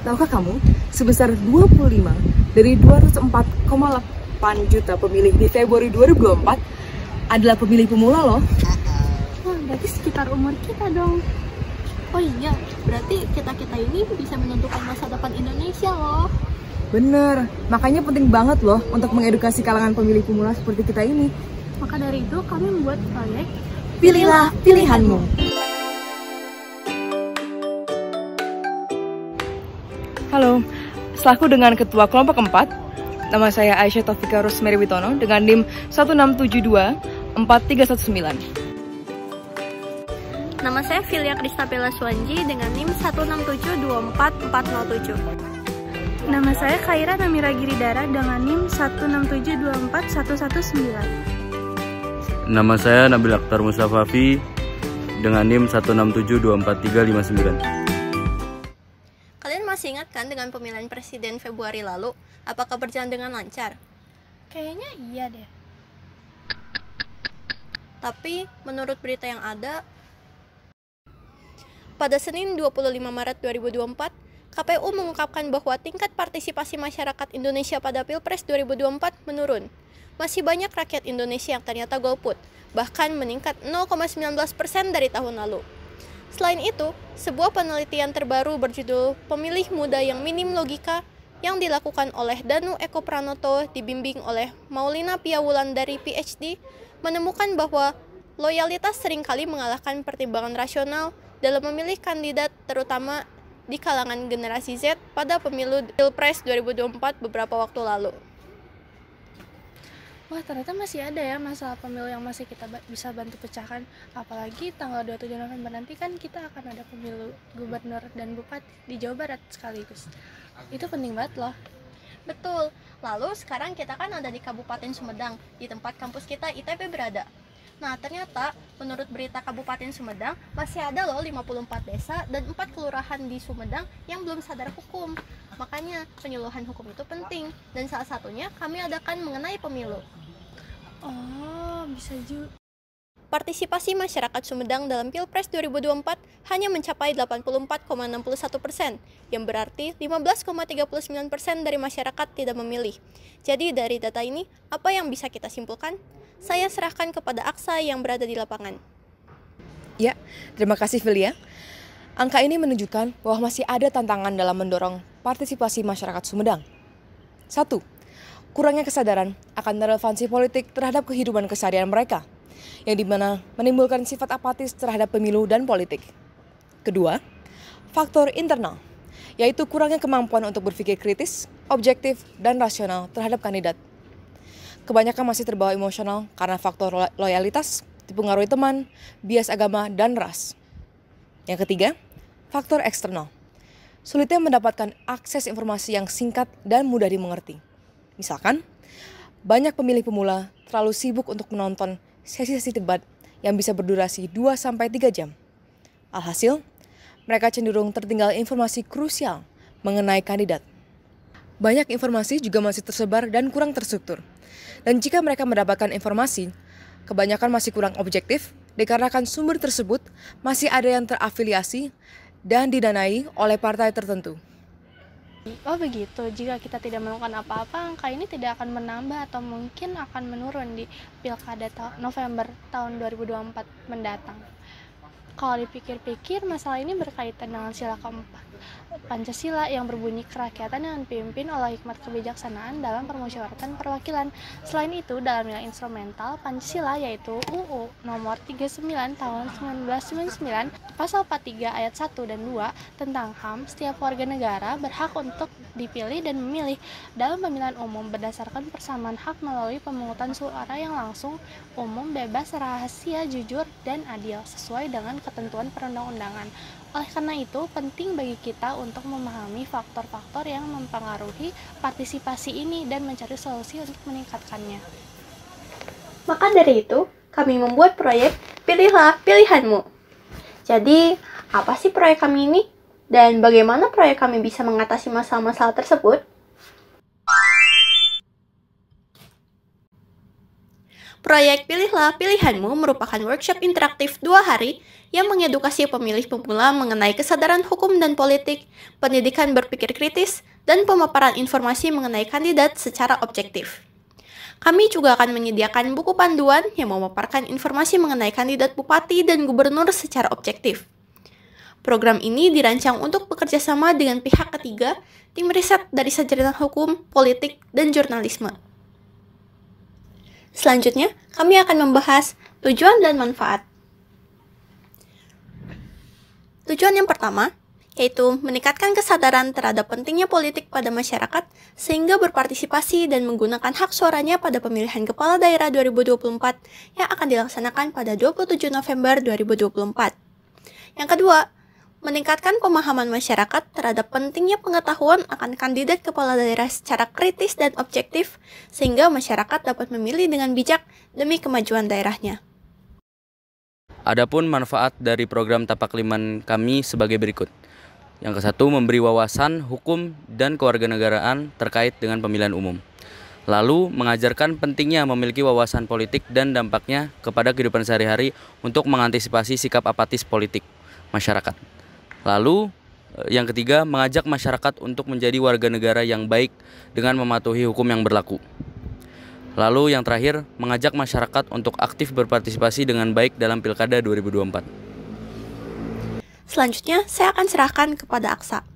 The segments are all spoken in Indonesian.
Tahukah kamu, sebesar 25 dari 204,8 juta pemilih di Februari 2024 adalah pemilih pemula loh. Wah, berarti sekitar umur kita dong. Oh iya, berarti kita-kita ini bisa menentukan masa depan Indonesia loh. Bener, makanya penting banget loh untuk mengedukasi kalangan pemilih pemula seperti kita ini. Maka dari itu kami membuat proyek Pilihlah pilihanmu. Halo, selaku dengan Ketua Kelompok 4, nama saya Aisyah Taufika Rosemary Witono dengan NIM 1672439. Nama saya Filia Kristabella Suwanji dengan NIM 167244007. Nama saya Khaira Namira Giridara dengan NIM 167241119. Nama saya Nabil Akhtar Mustafafi dengan NIM 1672439. Kalian masih ingat kan dengan pemilihan presiden Februari lalu? Apakah berjalan dengan lancar? Kayaknya iya deh. Tapi menurut berita yang ada, pada Senin 25 Maret 2024, KPU mengungkapkan bahwa tingkat partisipasi masyarakat Indonesia pada Pilpres 2024 menurun. Masih banyak rakyat Indonesia yang ternyata golput, bahkan meningkat 0,19% dari tahun lalu. Selain itu, sebuah penelitian terbaru berjudul Pemilih Muda yang Minim Logika yang dilakukan oleh Danu Eko Pranoto dibimbing oleh Maulina Piawulandari PhD menemukan bahwa loyalitas seringkali mengalahkan pertimbangan rasional dalam memilih kandidat, terutama di kalangan generasi Z pada pemilu Pilpres 2024 beberapa waktu lalu. Wah, ternyata masih ada ya masalah pemilu yang masih kita bisa bantu pecahkan. Apalagi tanggal 27 November nanti kan kita akan ada pemilu gubernur dan bupati di Jawa Barat sekaligus. Itu penting banget loh. Betul. Lalu sekarang kita kan ada di Kabupaten Sumedang, di tempat kampus kita ITB berada. Nah, ternyata menurut berita Kabupaten Sumedang masih ada loh 54 desa dan 4 kelurahan di Sumedang yang belum sadar hukum. Makanya penyuluhan hukum itu penting, dan salah satunya kami adakan mengenai pemilu. Oh, bisa juga. Partisipasi masyarakat Sumedang dalam Pilpres 2024 hanya mencapai 84,61%, yang berarti 15,39% dari masyarakat tidak memilih. Jadi dari data ini, apa yang bisa kita simpulkan? Saya serahkan kepada Aksa yang berada di lapangan. Ya, terima kasih Filia. Angka ini menunjukkan bahwa masih ada tantangan dalam mendorong partisipasi masyarakat Sumedang. 1. Kurangnya kesadaran akan relevansi politik terhadap kehidupan keseharian mereka, yang dimana menimbulkan sifat apatis terhadap pemilu dan politik. Kedua, faktor internal, yaitu kurangnya kemampuan untuk berpikir kritis, objektif, dan rasional terhadap kandidat. Kebanyakan masih terbawa emosional karena faktor loyalitas, dipengaruhi teman, bias agama, dan ras. Yang ketiga, faktor eksternal. Sulitnya mendapatkan akses informasi yang singkat dan mudah dimengerti. Misalkan, banyak pemilih pemula terlalu sibuk untuk menonton sesi-sesi debat yang bisa berdurasi 2-3 jam. Alhasil, mereka cenderung tertinggal informasi krusial mengenai kandidat. Banyak informasi juga masih tersebar dan kurang terstruktur. Dan jika mereka mendapatkan informasi, kebanyakan masih kurang objektif dikarenakan sumber tersebut masih ada yang terafiliasi dan didanai oleh partai tertentu. Oh begitu, jika kita tidak melakukan apa-apa, angka ini tidak akan menambah atau mungkin akan menurun di Pilkada November tahun 2024 mendatang. Kalau dipikir-pikir, masalah ini berkaitan dengan sila keempat Pancasila yang berbunyi kerakyatan yang dipimpin oleh hikmat kebijaksanaan dalam permusyawaratan perwakilan. Selain itu, dalam nilai instrumental Pancasila yaitu UU nomor 39 tahun 1999, pasal 43 ayat 1 dan 2 tentang HAM, setiap warga negara berhak untuk dipilih dan memilih dalam pemilihan umum berdasarkan persamaan hak melalui pemungutan suara yang langsung, umum, bebas, rahasia, jujur, dan adil sesuai dengan ketentuan perundang-undangan. Oleh karena itu, penting bagi kita untuk memahami faktor-faktor yang mempengaruhi partisipasi ini dan mencari solusi untuk meningkatkannya. Maka dari itu, kami membuat proyek Pilihlah Pilihanmu. Jadi, apa sih proyek kami ini? Dan bagaimana proyek kami bisa mengatasi masalah-masalah tersebut? Proyek Pilihlah Pilihanmu merupakan workshop interaktif 2 hari yang mengedukasi pemilih pemula mengenai kesadaran hukum dan politik, pendidikan berpikir kritis, dan pemaparan informasi mengenai kandidat secara objektif. Kami juga akan menyediakan buku panduan yang memaparkan informasi mengenai kandidat bupati dan gubernur secara objektif. Program ini dirancang untuk bekerja sama dengan pihak ketiga, tim riset dari Sarjana Hukum, Politik, dan Jurnalisme. Selanjutnya, kami akan membahas tujuan dan manfaat. Tujuan yang pertama, yaitu meningkatkan kesadaran terhadap pentingnya politik pada masyarakat sehingga berpartisipasi dan menggunakan hak suaranya pada pemilihan kepala daerah 2024 yang akan dilaksanakan pada 27 November 2024. Yang kedua, meningkatkan pemahaman masyarakat terhadap pentingnya pengetahuan akan kandidat kepala daerah secara kritis dan objektif, sehingga masyarakat dapat memilih dengan bijak demi kemajuan daerahnya. Adapun manfaat dari program Tapak Liman kami sebagai berikut. Yang ke-1, memberi wawasan hukum dan kewarganegaraan terkait dengan pemilihan umum. Lalu, mengajarkan pentingnya memiliki wawasan politik dan dampaknya kepada kehidupan sehari-hari untuk mengantisipasi sikap apatis politik masyarakat. Lalu, yang ketiga, mengajak masyarakat untuk menjadi warga negara yang baik dengan mematuhi hukum yang berlaku. Lalu, yang terakhir, mengajak masyarakat untuk aktif berpartisipasi dengan baik dalam Pilkada 2024. Selanjutnya, saya akan serahkan kepada Aksa.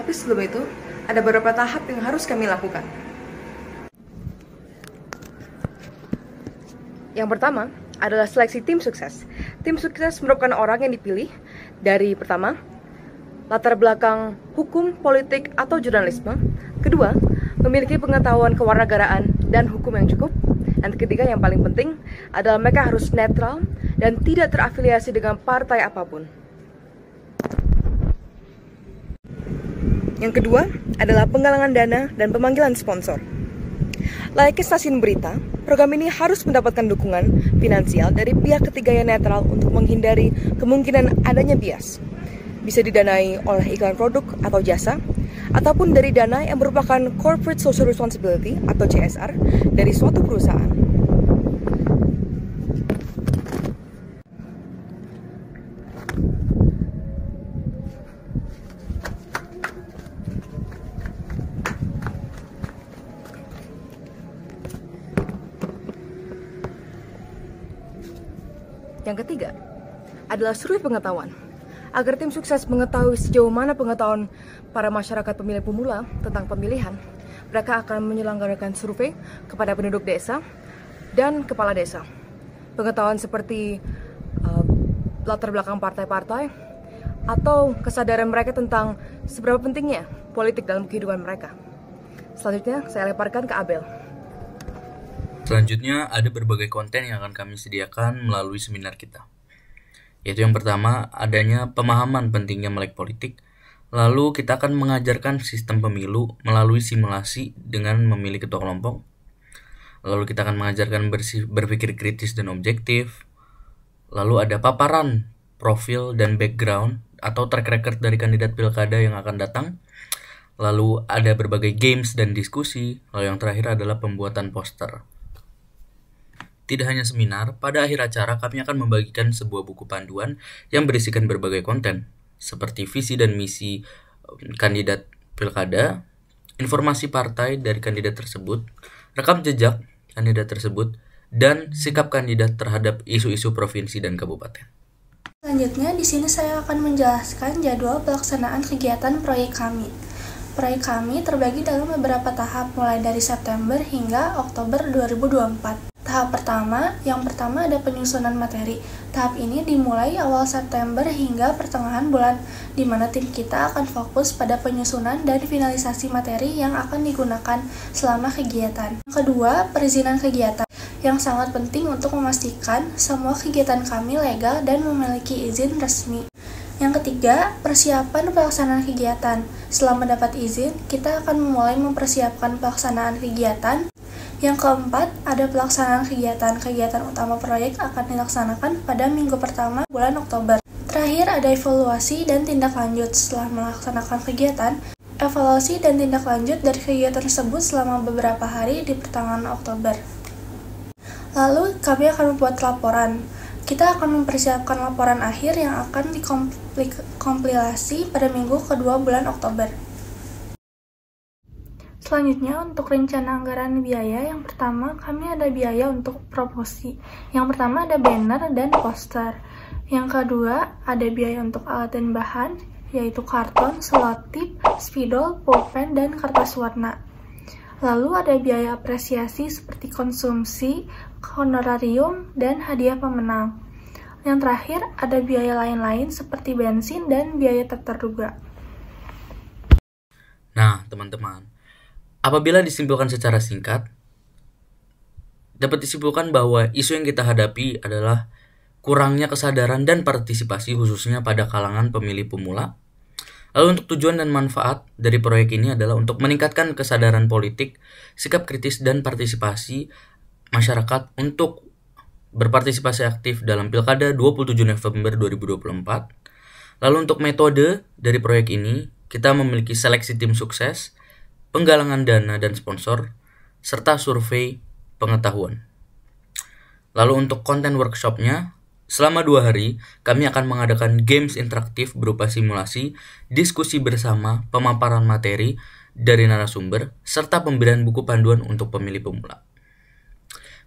Tapi sebelum itu, ada beberapa tahap yang harus kami lakukan. Yang pertama adalah seleksi tim sukses. Tim sukses merupakan orang yang dipilih dari pertama, latar belakang hukum, politik, atau jurnalisme. Kedua, memiliki pengetahuan kewarganegaraan dan hukum yang cukup. Dan ketiga, yang paling penting adalah mereka harus netral dan tidak terafiliasi dengan partai apapun. Yang kedua adalah penggalangan dana dan pemanggilan sponsor. Layaknya stasiun berita, program ini harus mendapatkan dukungan finansial dari pihak ketiga yang netral untuk menghindari kemungkinan adanya bias. Bisa didanai oleh iklan produk atau jasa, ataupun dari dana yang merupakan Corporate Social Responsibility atau CSR dari suatu perusahaan. Yang ketiga adalah survei pengetahuan. Agar tim sukses mengetahui sejauh mana pengetahuan para masyarakat pemilih pemula tentang pemilihan, mereka akan menyelenggarakan survei kepada penduduk desa dan kepala desa. Pengetahuan seperti latar belakang partai-partai atau kesadaran mereka tentang seberapa pentingnya politik dalam kehidupan mereka. Selanjutnya, saya lemparkan ke Abel. Selanjutnya, ada berbagai konten yang akan kami sediakan melalui seminar kita. Yaitu yang pertama, adanya pemahaman pentingnya melek politik. Lalu kita akan mengajarkan sistem pemilu melalui simulasi dengan memilih ketua kelompok. Lalu kita akan mengajarkan berpikir kritis dan objektif. Lalu ada paparan, profil, dan background atau track record dari kandidat pilkada yang akan datang. Lalu ada berbagai games dan diskusi. Lalu yang terakhir adalah pembuatan poster. Tidak hanya seminar, pada akhir acara kami akan membagikan sebuah buku panduan yang berisikan berbagai konten, seperti visi dan misi kandidat pilkada, informasi partai dari kandidat tersebut, rekam jejak kandidat tersebut, dan sikap kandidat terhadap isu-isu provinsi dan kabupaten. Selanjutnya, di sini saya akan menjelaskan jadwal pelaksanaan kegiatan proyek kami. Proyek kami terbagi dalam beberapa tahap, mulai dari September hingga Oktober 2024. Tahap pertama, yang pertama ada penyusunan materi. Tahap ini dimulai awal September hingga pertengahan bulan, di mana tim kita akan fokus pada penyusunan dan finalisasi materi yang akan digunakan selama kegiatan. Yang kedua, perizinan kegiatan, yang sangat penting untuk memastikan semua kegiatan kami legal dan memiliki izin resmi. Yang ketiga, persiapan pelaksanaan kegiatan. Setelah mendapat izin, kita akan mulai mempersiapkan pelaksanaan kegiatan. Yang keempat, ada pelaksanaan kegiatan. Kegiatan utama proyek akan dilaksanakan pada minggu pertama bulan Oktober. Terakhir, ada evaluasi dan tindak lanjut. Setelah melaksanakan kegiatan, evaluasi dan tindak lanjut dari kegiatan tersebut selama beberapa hari di pertengahan Oktober. Lalu, kami akan membuat laporan. Kita akan mempersiapkan laporan akhir yang akan dikompilasi pada minggu kedua bulan Oktober. Selanjutnya, untuk rencana anggaran biaya, yang pertama kami ada biaya untuk promosi. Yang pertama ada banner dan poster. Yang kedua ada biaya untuk alat dan bahan, yaitu karton, selotip, spidol, pulpen, dan kertas warna. Lalu ada biaya apresiasi seperti konsumsi, honorarium, dan hadiah pemenang. Yang terakhir ada biaya lain-lain seperti bensin dan biaya tak terduga. Nah, teman-teman, apabila disimpulkan secara singkat, dapat disimpulkan bahwa isu yang kita hadapi adalah kurangnya kesadaran dan partisipasi khususnya pada kalangan pemilih pemula. Lalu untuk tujuan dan manfaat dari proyek ini adalah untuk meningkatkan kesadaran politik, sikap kritis dan partisipasi masyarakat untuk berpartisipasi aktif dalam Pilkada 27 November 2024. Lalu untuk metode dari proyek ini, kita memiliki seleksi tim sukses, penggalangan dana dan sponsor, serta survei pengetahuan. Lalu untuk konten workshopnya, selama 2 hari, kami akan mengadakan games interaktif berupa simulasi, diskusi bersama, pemaparan materi dari narasumber, serta pemberian buku panduan untuk pemilih pemula.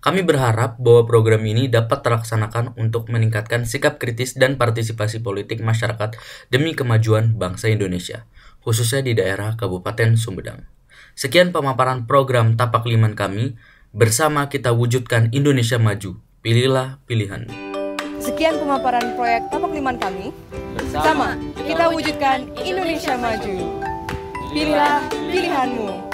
Kami berharap bahwa program ini dapat terlaksanakan untuk meningkatkan sikap kritis dan partisipasi politik masyarakat demi kemajuan bangsa Indonesia, khususnya di daerah Kabupaten Sumedang. Sekian pemaparan program Tapak Liman kami, bersama kita wujudkan Indonesia Maju. Pilihlah pilihanmu. Sekian pemaparan proyek Tapak Liman kami. Bersama kita wujudkan Indonesia Maju. Pilihlah pilihanmu.